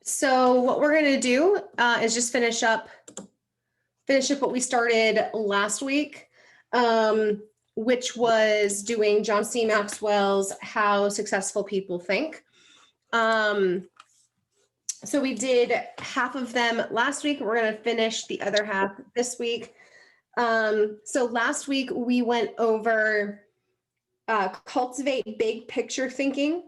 So what we're going to do is just finish up what we started last week, which was doing John C. Maxwell's How Successful People Think. So we did half of them last week. We're going to finish the other half this week. So last week we went over cultivate big picture thinking,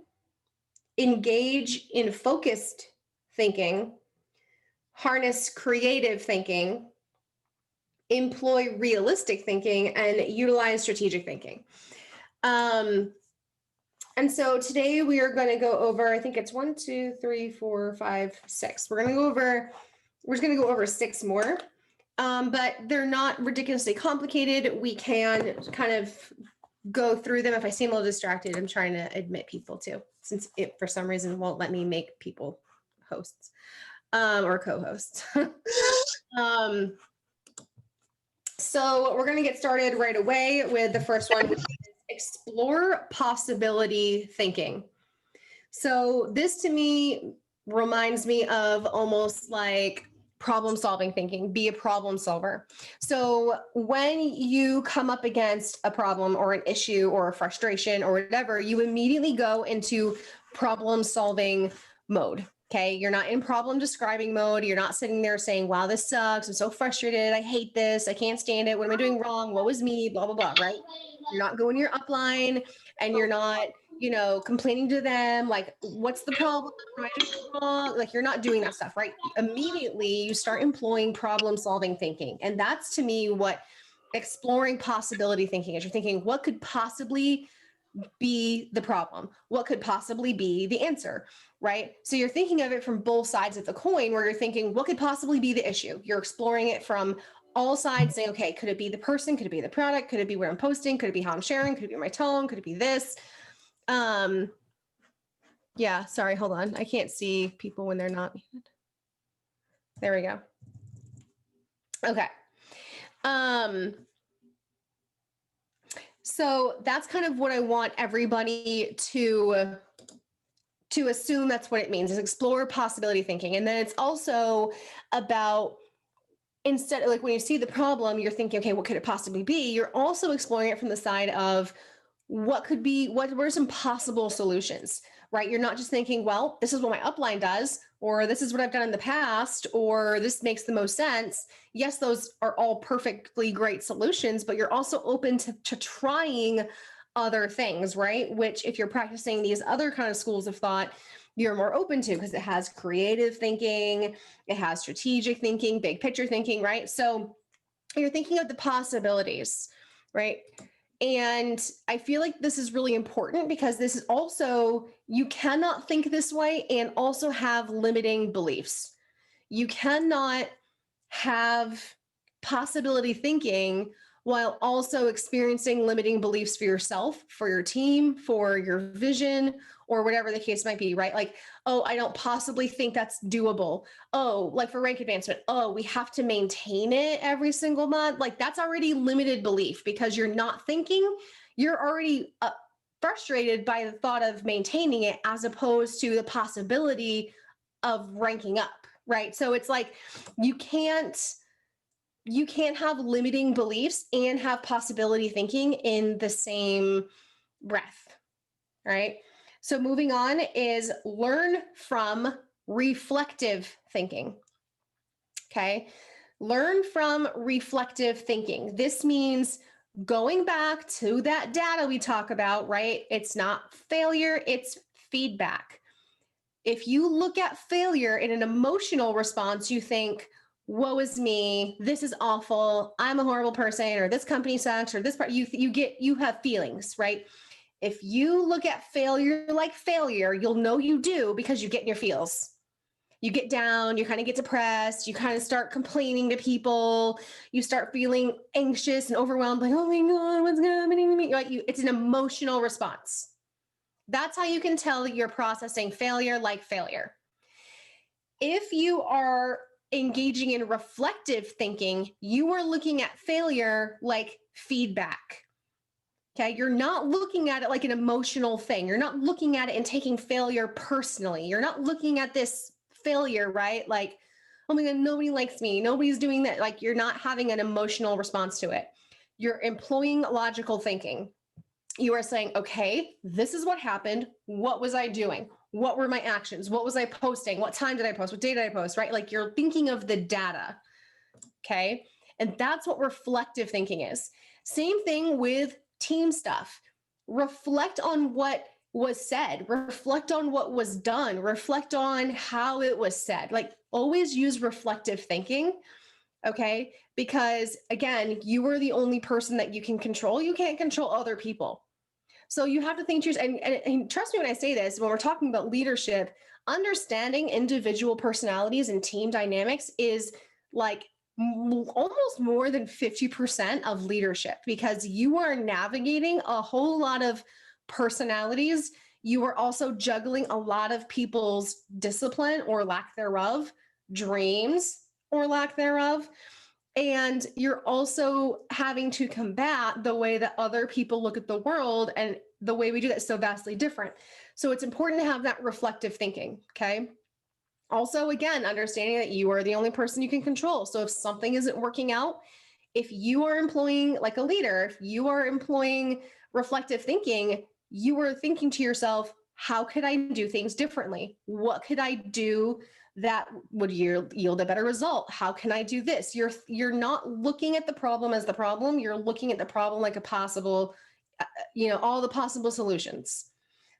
engage in focused thinking, harness creative thinking, employ realistic thinking, and utilize strategic thinking. And so today we are going to go over, I think it's 1, 2, 3, 4, 5, 6. We're just going to go over 6 more, but they're not ridiculously complicated. We can kind of go through them. If I seem a little distracted, I'm trying to admit people too, since it for some reason won't let me make people hosts or co-hosts. So we're going to get started right away with the first one, which is explore possibility thinking. So this to me reminds me of almost like problem solving thinking, be a problem solver. So when you come up against a problem or an issue or a frustration or whatever, you immediately go into problem solving mode. Okay. You're not in problem describing mode. You're not sitting there saying, wow, this sucks. I'm so frustrated. I hate this. I can't stand it. What am I doing wrong? What was me? Blah, blah, blah. Right. You're not going your upline and you're not, complaining to them. Like, what's the problem? Like, you're not doing that stuff, right? Immediately you start employing problem solving thinking. And that's to me what exploring possibility thinking is. You're thinking, what could possibly be the problem? What could possibly be the answer, right? So you're thinking of it from both sides of the coin, where you're thinking, what could possibly be the issue? You're exploring it from all sides, saying, okay, could it be the person? Could it be the product? Could it be where I'm posting? Could it be how I'm sharing? Could it be my tone? Could it be this? Yeah, sorry, hold on. I can't see people when they're not muted. There we go. Okay. So that's kind of what I want everybody to assume that's what it means, is explore possibility thinking. And then it's also about, instead of like when you see the problem, you're thinking, okay, what could it possibly be? You're also exploring it from the side of what could be, what are some possible solutions, right? You're not just thinking, well, this is what my upline does, or this is what I've done in the past, or this makes the most sense. Yes, those are all perfectly great solutions, but you're also open to trying other things, right? Which if you're practicing these other kind of schools of thought, you're more open to, because it has creative thinking, it has strategic thinking, big picture thinking, right? So you're thinking of the possibilities, right? And I feel like this is really important, because this is also, you cannot think this way and also have limiting beliefs. You cannot have possibility thinking while also experiencing limiting beliefs for yourself, for your team, for your vision, or whatever the case might be, right? Like, oh, I don't possibly think that's doable. Oh, like for rank advancement, oh, we have to maintain it every single month. Like, that's already limited belief, because you're not thinking, you're already frustrated by the thought of maintaining it, as opposed to the possibility of ranking up, right? So it's like, you can't have limiting beliefs and have possibility thinking in the same breath, right? So moving on is learn from reflective thinking. Okay. Learn from reflective thinking. This means going back to that data we talk about, right? It's not failure, it's feedback. If you look at failure in an emotional response, you think, woe is me, this is awful, I'm a horrible person, or this company sucks, or this part, you have feelings, right? If you look at failure like failure, you'll know you do, because you get in your feels. You get down, you kind of get depressed, you kind of start complaining to people, you start feeling anxious and overwhelmed, like, oh my God, what's happening to me? Like, it's an emotional response. That's how you can tell you're processing failure like failure. If you are engaging in reflective thinking, you are looking at failure like feedback. Okay, you're not looking at it like an emotional thing. You're not looking at it and taking failure personally. You're not looking at this failure, right? Like, oh my God, nobody likes me. Nobody's doing that. Like, you're not having an emotional response to it. You're employing logical thinking. You are saying, okay, this is what happened. What was I doing? What were my actions? What was I posting? What time did I post? What day did I post? Right? Like, you're thinking of the data. Okay. And that's what reflective thinking is. Same thing with team stuff. Reflect on what was said, reflect on what was done, reflect on how it was said. Like, always use reflective thinking. Okay. Because again, you are the only person that you can control. You can't control other people. So you have to think to yourself, and trust me when I say this, when we're talking about leadership, understanding individual personalities and team dynamics is like almost more than 50% of leadership, because you are navigating a whole lot of personalities. You are also juggling a lot of people's discipline or lack thereof, dreams or lack thereof. And you're also having to combat the way that other people look at the world, and the way we do that is so vastly different. So it's important to have that reflective thinking. Okay. Also, again, understanding that you are the only person you can control. So if something isn't working out, if you are employing, like a leader, if you are employing reflective thinking, you are thinking to yourself, how could I do things differently? What could I do that would yield a better result? How can I do this? You're not looking at the problem as the problem. You're looking at the problem like a possible, all the possible solutions.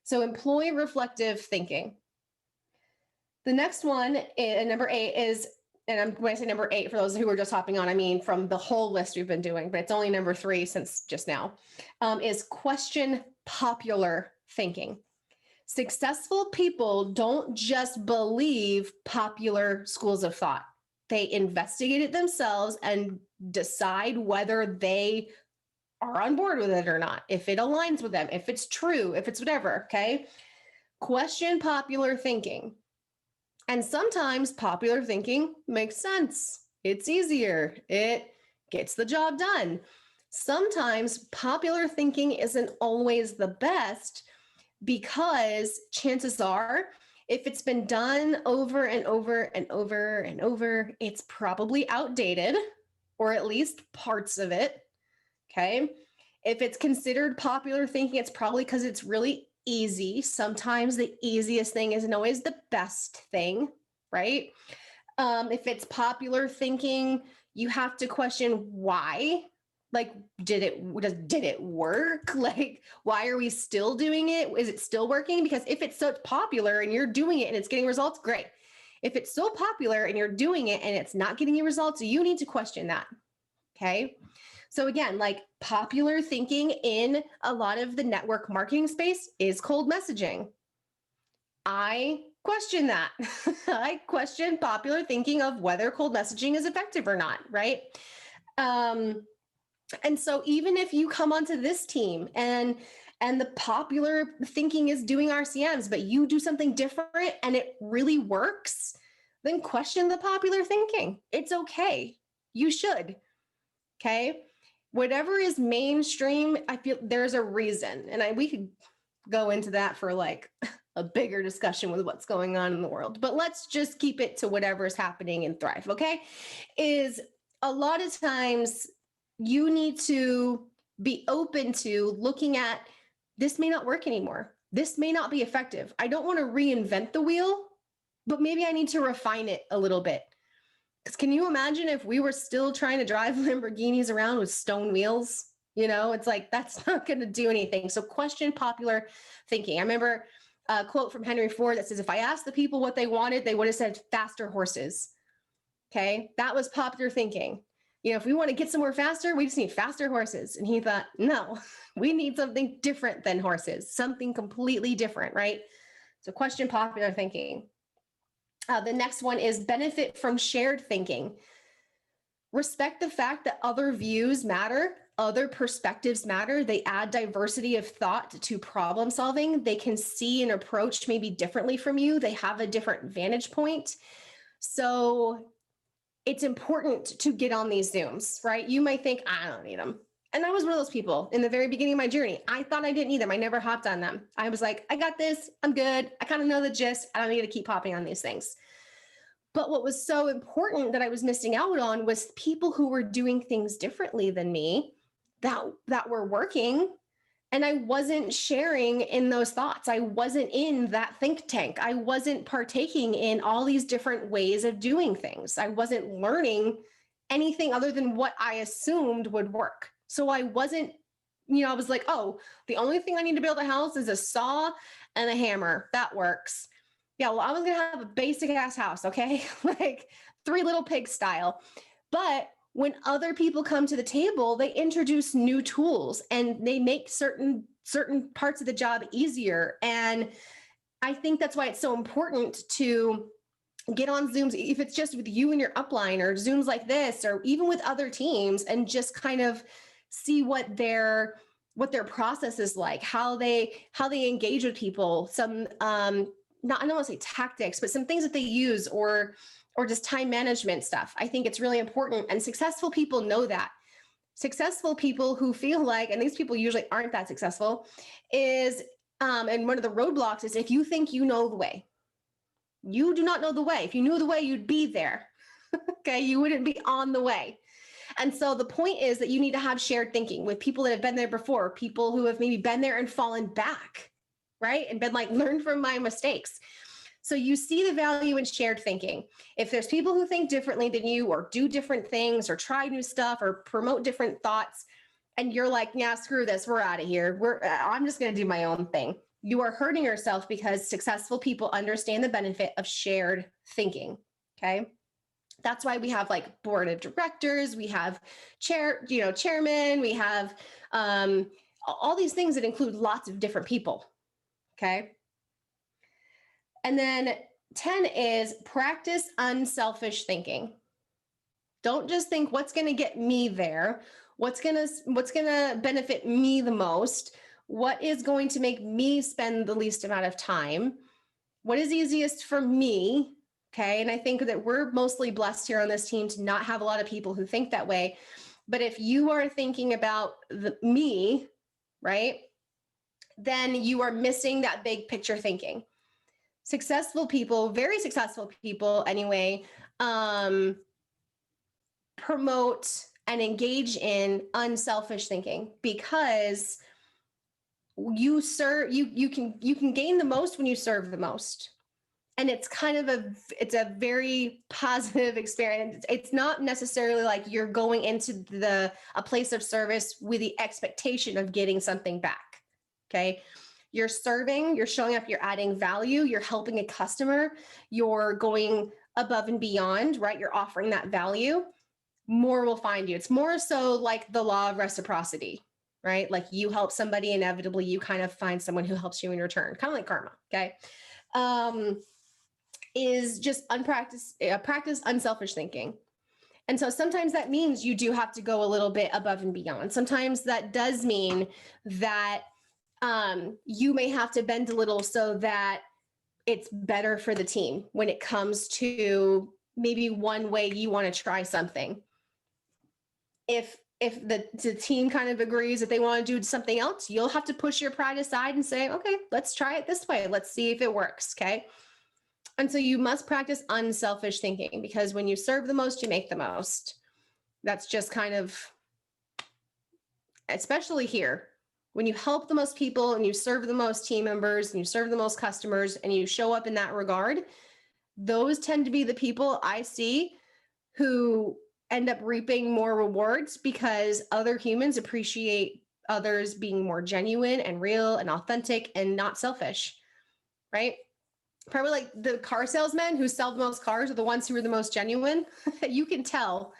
So employ reflective thinking. The next one, number 8, is, and when I say number 8, for those who are just hopping on, I mean from the whole list we've been doing, but it's only number 3 since just now, is question popular thinking. Successful people don't just believe popular schools of thought. They investigate it themselves and decide whether they are on board with it or not, if it aligns with them, if it's true, if it's whatever, okay? Question popular thinking. And sometimes popular thinking makes sense. It's easier. It gets the job done. Sometimes popular thinking isn't always the best, because chances are, if it's been done over and over and over and over, it's probably outdated, or at least parts of it. Okay. If it's considered popular thinking, it's probably because it's really easy. Sometimes the easiest thing isn't always the best thing, right? If it's popular thinking, you have to question why. Like, did it work? Like, why are we still doing it? Is it still working? Because if it's so popular and you're doing it and it's getting results, great. If it's so popular and you're doing it and it's not getting you results, you need to question that. Okay. So again, like, popular thinking in a lot of the network marketing space is cold messaging. I question that. I question popular thinking of whether cold messaging is effective or not, right? And so even if you come onto this team and the popular thinking is doing RCMs, but you do something different and it really works, then question the popular thinking. It's okay. You should. Okay. Whatever is mainstream, I feel there's a reason. And we could go into that for like a bigger discussion with what's going on in the world, but let's just keep it to whatever is happening in Thrive. Okay. Is a lot of times you need to be open to looking at, this may not work anymore. This may not be effective. I don't want to reinvent the wheel, but maybe I need to refine it a little bit. Because can you imagine if we were still trying to drive Lamborghinis around with stone wheels? It's like, that's not going to do anything. So question popular thinking. I remember a quote from Henry Ford that says, if I asked the people what they wanted, they would have said faster horses. Okay. That was popular thinking. If we want to get somewhere faster, we just need faster horses. And he thought, no, we need something different than horses, something completely different, right? So question popular thinking. The next one is benefit from shared thinking. Respect the fact that other views matter, other perspectives matter. They add diversity of thought to problem solving. They can see an approach maybe differently from you. They have a different vantage point. So it's important to get on these Zooms, right? You might think, I don't need them. And I was one of those people in the very beginning of my journey. I thought I didn't need them. I never hopped on them. I was like, I got this. I'm good. I kind of know the gist. I don't need to keep hopping on these things. But what was so important that I was missing out on was people who were doing things differently than me that were working, and I wasn't sharing in those thoughts. I wasn't in that think tank. I wasn't partaking in all these different ways of doing things. I wasn't learning anything other than what I assumed would work. So I wasn't, I was like, oh, the only thing I need to build a house is a saw and a hammer. That works. Yeah, well, I was going to have a basic ass house, okay? Like Three Little Pigs style. But when other people come to the table, they introduce new tools and they make certain parts of the job easier. And I think that's why it's so important to get on Zooms, if it's just with you and your upline, or Zooms like this, or even with other teams, and just kind of see what their process is like, how they engage with people. Some I don't want to say tactics, but some things that they use, or just time management stuff. I think it's really important. And successful people know that. Successful people who feel like, and these people usually aren't that successful, is, and one of the roadblocks is if you think you know the way. You do not know the way. If you knew the way, you'd be there. Okay. You wouldn't be on the way. And so the point is that you need to have shared thinking with people that have been there before, people who have maybe been there and fallen back, right? And been like, learn from my mistakes. So you see the value in shared thinking. If there's people who think differently than you, or do different things, or try new stuff, or promote different thoughts, and you're like, yeah, screw this, we're out of here. I'm just going to do my own thing. You are hurting yourself, because successful people understand the benefit of shared thinking. Okay. That's why we have like board of directors, we have chairman, we have all these things that include lots of different people. Okay. And then 10 is practice unselfish thinking. Don't just think what's going to get me there, what's going to benefit me the most, what is going to make me spend the least amount of time, what is easiest for me. Okay. And I think that we're mostly blessed here on this team to not have a lot of people who think that way. But if you are thinking about me, right, then you are missing that big picture thinking. Successful people, very successful people anyway, promote and engage in unselfish thinking, because you can gain the most when you serve the most. And it's kind of it's a very positive experience. It's not necessarily like you're going into a place of service with the expectation of getting something back. Okay. You're serving, you're showing up, you're adding value, you're helping a customer, you're going above and beyond, right? You're offering that value. More will find you. It's more so like the law of reciprocity, right? Like you help somebody, inevitably you kind of find someone who helps you in return, kind of like karma. Okay. Is just practice unselfish thinking. And so sometimes that means you do have to go a little bit above and beyond. Sometimes that does mean that you may have to bend a little so that it's better for the team when it comes to maybe one way you want to try something. If the team kind of agrees that they want to do something else, you'll have to push your pride aside and say, okay, let's try it this way. Let's see if it works. Okay. And so you must practice unselfish thinking, because when you serve the most, you make the most. That's just kind of, especially here, when you help the most people and you serve the most team members and you serve the most customers and you show up in that regard, those tend to be the people I see who end up reaping more rewards, because other humans appreciate others being more genuine and real and authentic and not selfish, right? Probably like the car salesmen who sell the most cars are the ones who are the most genuine. You can tell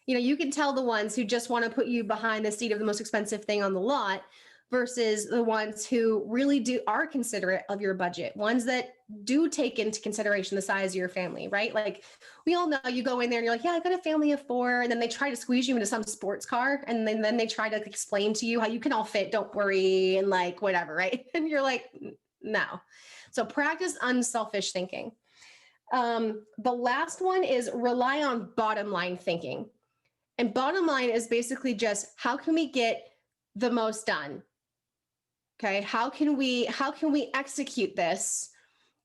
the ones who just want to put you behind the seat of the most expensive thing on the lot versus the ones who really are considerate of your budget, ones that do take into consideration the size of your family, right? Like we all know, you go in there and you're like, yeah, I got a family of 4. And then they try to squeeze you into some sports car. And then they try to explain to you how you can all fit, don't worry. And like, whatever. Right. And you're like, no. So practice unselfish thinking. The last one is rely on bottom line thinking. And bottom line is basically just, how can we get the most done? Okay. How can we execute this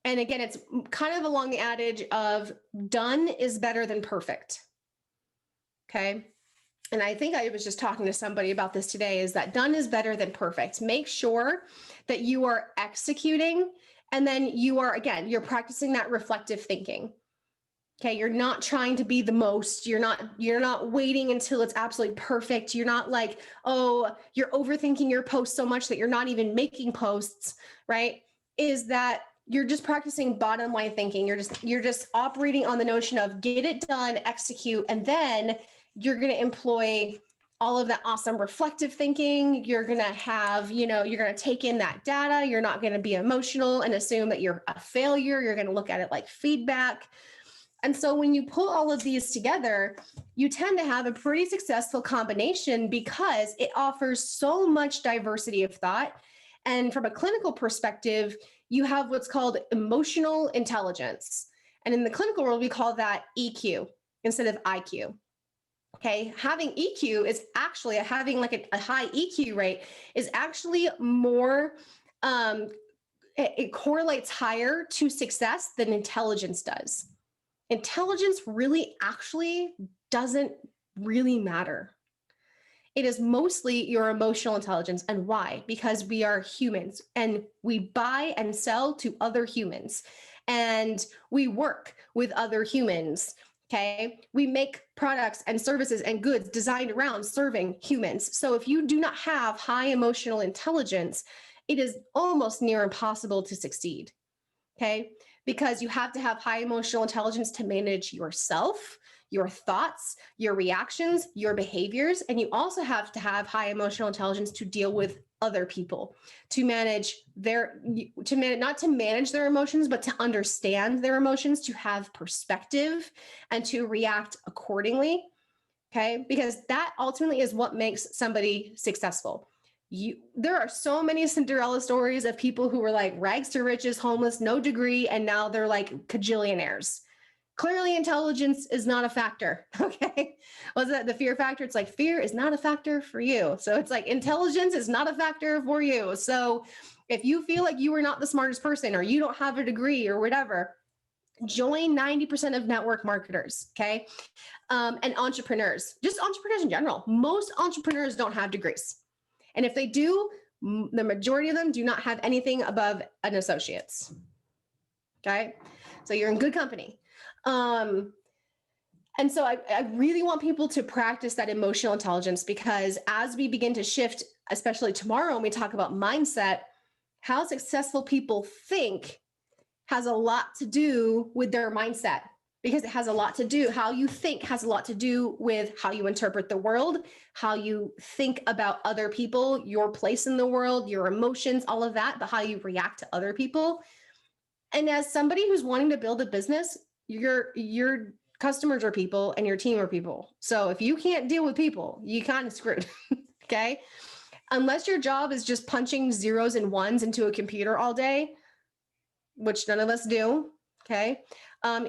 And again, it's kind of along the adage of done is better than perfect. Okay. And I think I was just talking to somebody about this today, is that done is better than perfect. Make sure that you are executing, and then you are, again, you're practicing that reflective thinking. Okay, you're not trying to be the most. You're not waiting until it's absolutely perfect. You're not like, oh, you're overthinking your post so much that you're not even making posts, right? Is that you're just practicing bottom line thinking. You're just operating on the notion of get it done, execute, and then you're going to employ all of that awesome reflective thinking. You're going to have, you're going to take in that data. You're not going to be emotional and assume that you're a failure. You're going to look at it like feedback. And so when you put all of these together, you tend to have a pretty successful combination because it offers so much diversity of thought. And from a clinical perspective, you have what's called emotional intelligence. And in the clinical world, we call that EQ instead of IQ. Okay, having EQ is actually having like a high EQ rate is actually more, it correlates higher to success than intelligence does. Intelligence really actually doesn't really matter. It is mostly your emotional intelligence. And why? Because we are humans and we buy and sell to other humans and we work with other humans. Okay. We make products and services and goods designed around serving humans. So if you do not have high emotional intelligence, it is almost near impossible to succeed. Okay. Because you have to have high emotional intelligence to manage yourself, your thoughts, your reactions, your behaviors. And you also have to have high emotional intelligence to deal with other people, to manage not to manage their emotions, but to understand their emotions, to have perspective and to react accordingly. Okay. Because that ultimately is what makes somebody successful. There are so many Cinderella stories of people who were like rags to riches, homeless, no degree, and now they're like cajillionaires. Clearly, intelligence is not a factor. Okay. Was that the fear factor? It's like fear is not a factor for you. So it's like intelligence is not a factor for you. So if you feel like you are not the smartest person or you don't have a degree or whatever, join 90% of network marketers. Okay. And entrepreneurs, just entrepreneurs in general. Most entrepreneurs don't have degrees. And if they do, the majority of them do not have anything above an associate's. Okay. So you're in good company. And so I really want people to practice that emotional intelligence, because as we begin to shift, especially tomorrow, when we talk about mindset, how successful people think has a lot to do with their mindset, because it has a lot to do, how you think has a lot to do with how you interpret the world, how you think about other people, your place in the world, your emotions, all of that, but how you react to other people. And as somebody who's wanting to build a business, your customers are people and your team are people. So if you can't deal with people, you kind of screwed. Okay. Unless your job is just punching zeros and ones into a computer all day, which none of us do. Okay.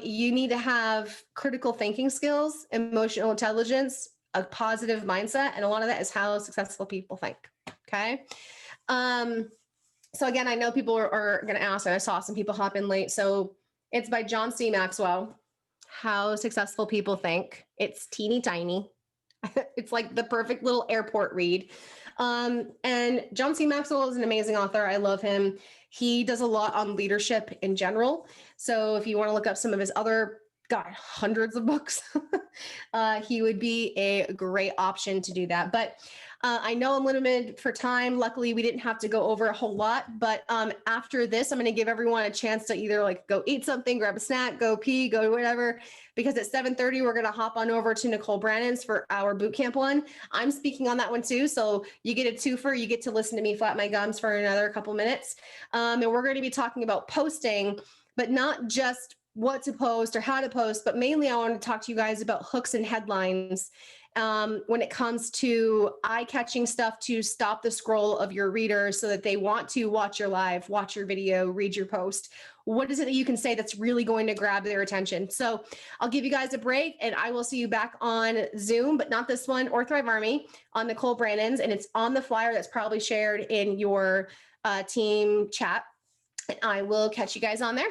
You need to have critical thinking skills, emotional intelligence, a positive mindset. And a lot of that is how successful people think. Okay. So again, I know people are going to ask, and I saw some people hop in late. So it's by John C. Maxwell, How Successful People Think. It's teeny tiny. It's like the perfect little airport read. And John C. Maxwell is an amazing author. I love him. He does a lot on leadership in general. So if you want to look up some of his other, hundreds of books, he would be a great option to do that. But I know I'm limited for time. Luckily, we didn't have to go over a whole lot. But after this, I'm going to give everyone a chance to either like go eat something, grab a snack, go pee, go whatever. Because at 7:30, we're going to hop on over to Nicole Brannan's for our bootcamp one. I'm speaking on that one too. So you get a twofer. You get to listen to me flap my gums for another couple minutes. And we're going to be talking about posting, but not just what to post or how to post, but mainly I want to talk to you guys about hooks and headlines when it comes to eye-catching stuff to stop the scroll of your readers so that they want to watch your live, watch your video, read your post. What is it that you can say that's really going to grab their attention? So I'll give you guys a break and I will see you back on Zoom, but not this one, or Thrive Army, on Nicole Brannan's, and it's on the flyer that's probably shared in your team chat. And I will catch you guys on there.